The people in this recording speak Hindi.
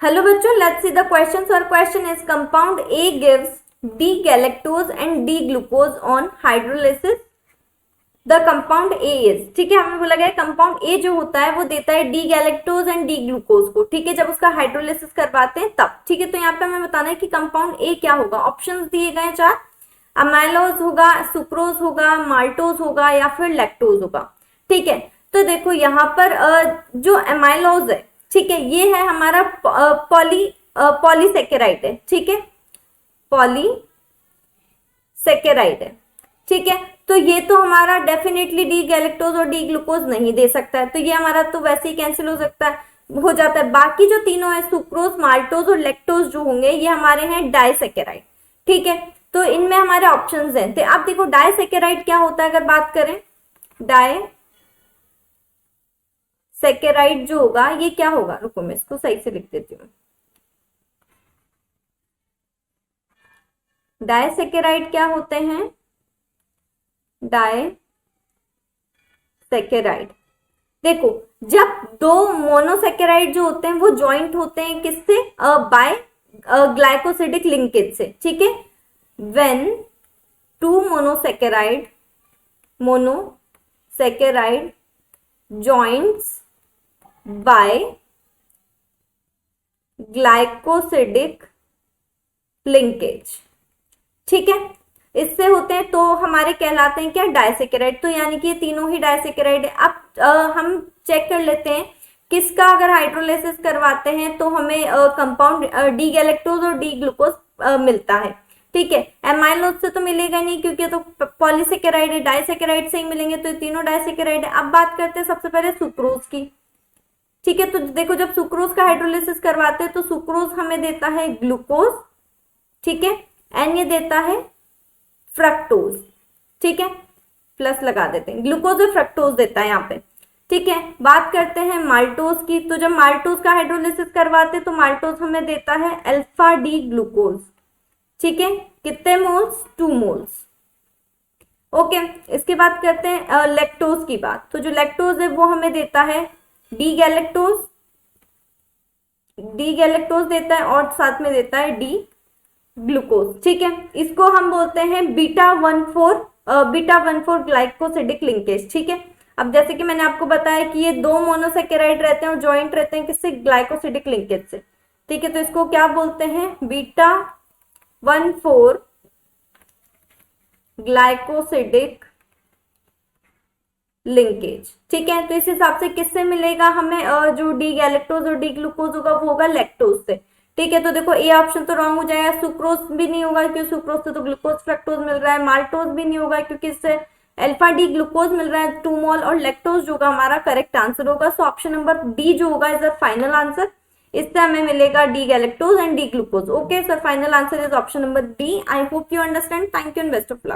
हेलो बच्चों, लेट्स सी द क्वेश्चंस। और question is compound A gives D galactose and D glucose on hydrolysis. The compound A is, ठीक है, हमें बोला गया कंपाउंड ए जो होता है वो देता है D galactose and D glucose को, ठीक है, जब उसका हाइड्रोलिसिस करवाते हैं तब, ठीक है। तो यहाँ पे हमें बताना है कि कंपाउंड ए क्या होगा। ऑप्शंस दिए गए हैं 4। अमाइलोज होगा, सुक्रोज होगा, माल्टोज होगा या फिर लैक्टोज होगा, ठीक है। तो देखो यहाँ पर जो अमाइलोज है, ठीक है, ये है हमारा पॉलीसेकेराइड है, ठीक है, पॉलीसेकेराइड है, ठीक है। तो ये तो हमारा डेफिनेटली डी गैलेक्टोज और डी ग्लूकोज नहीं दे सकता है, तो ये हमारा तो वैसे ही कैंसिल हो सकता है, हो जाता है। बाकी जो तीनों है सुक्रोज, माल्टोज और लैक्टोज जो होंगे ये हमारे हैं डाइसेकेराइड, ठीक है। तो इनमें हमारे ऑप्शंस हैं। तो आप देखो डाइसेकेराइड क्या होता है, अगर बात करें डाइसेकेराइड जो होगा ये क्या होगा, रुको मैं इसको सही से लिख देती हूँ। डाइसेकेराइड क्या होते हैं, डाइसेकेराइड, देखो जब दो मोनोसेकेराइड जो होते हैं वो ज्वाइंट होते हैं किससे, बाय ग्लाइकोसिडिक लिंकेज से, ठीक है। When two monosaccharide joints by glycosidic linkage, ठीक है, इससे होते हैं तो हमारे कहलाते हैं क्या, डाइसेकेराइड। तो यानी कि ये तीनों ही डाइसेकेराइड है। अब हम चेक कर लेते हैं किसका अगर हाइड्रोलाइसिस करवाते हैं तो हमें कंपाउंड डी गैलेक्टोज और डी ग्लूकोज मिलता है, ठीक है। एमाइलोज से तो मिलेगा नहीं क्योंकि तो पॉलीसेकेराइड है, डाइसेकेराइड से ही मिलेंगे, तो ये तीनों डाइसेकेराइड है। अब बात करते हैं सबसे पहले सुक्रोज की, ठीक है। तो देखो जब सुक्रोज का हाइड्रोलाइसिस करवाते हैं तो सुक्रोज हमें देता है ग्लूकोज, ठीक है, एंड ये देता है फ्रक्टोज, ठीक है, प्लस लगा देते हैं, ग्लूकोज और फ्रक्टोज देता है यहाँ पे, ठीक है। बात करते हैं माल्टोज की, तो जब माल्टोज का हाइड्रोलाइसिस करवाते हैं तो माल्टोज हमें देता है अल्फा डी ग्लूकोज, ठीक है, कितने मोल्स, 2 मोल्स, ओके। इसके बाद करते हैं लैक्टोज की बात, तो जो लैक्टोज है वो हमें देता है डी गैलेक्टोज देता है और साथ में देता है डी ग्लूकोज, ठीक है। इसको हम बोलते हैं बीटा 1,4 ग्लाइकोसिडिक लिंकेज, ठीक है। अब जैसे कि मैंने आपको बताया कि ये दो मोनोसेकेराइड रहते हैं और ज्वाइंट रहते हैं किससे, ग्लाइकोसिडिक लिंकेज से, ठीक है। तो इसको क्या बोलते हैं, बीटा 1,4 ग्लाइकोसिडिक लिंकेज, ठीक है। तो इस हिसाब से किससे मिलेगा हमें, जो डी गैलेक्टोज और डी ग्लूकोज होगा वो होगा लैक्टोज से, ठीक है। तो देखो ए ऑप्शन तो रॉन्ग हो जाएगा, सुक्रोज भी नहीं होगा क्योंकि सुक्रोज से तो ग्लूकोज फ्रक्टोज मिल रहा है, माल्टोज भी नहीं होगा क्योंकि इससे अल्फा डी ग्लूकोज मिल रहा है 2 मोल, और लैक्टोज जो होगा हमारा करेक्ट आंसर होगा। सो ऑप्शन नंबर डी जो होगा इज द फाइनल आंसर। इससे हमें मिलेगा D galactose and D glucose. Okay sir, final answer is option number D. I hope you understand. Thank you and best of luck.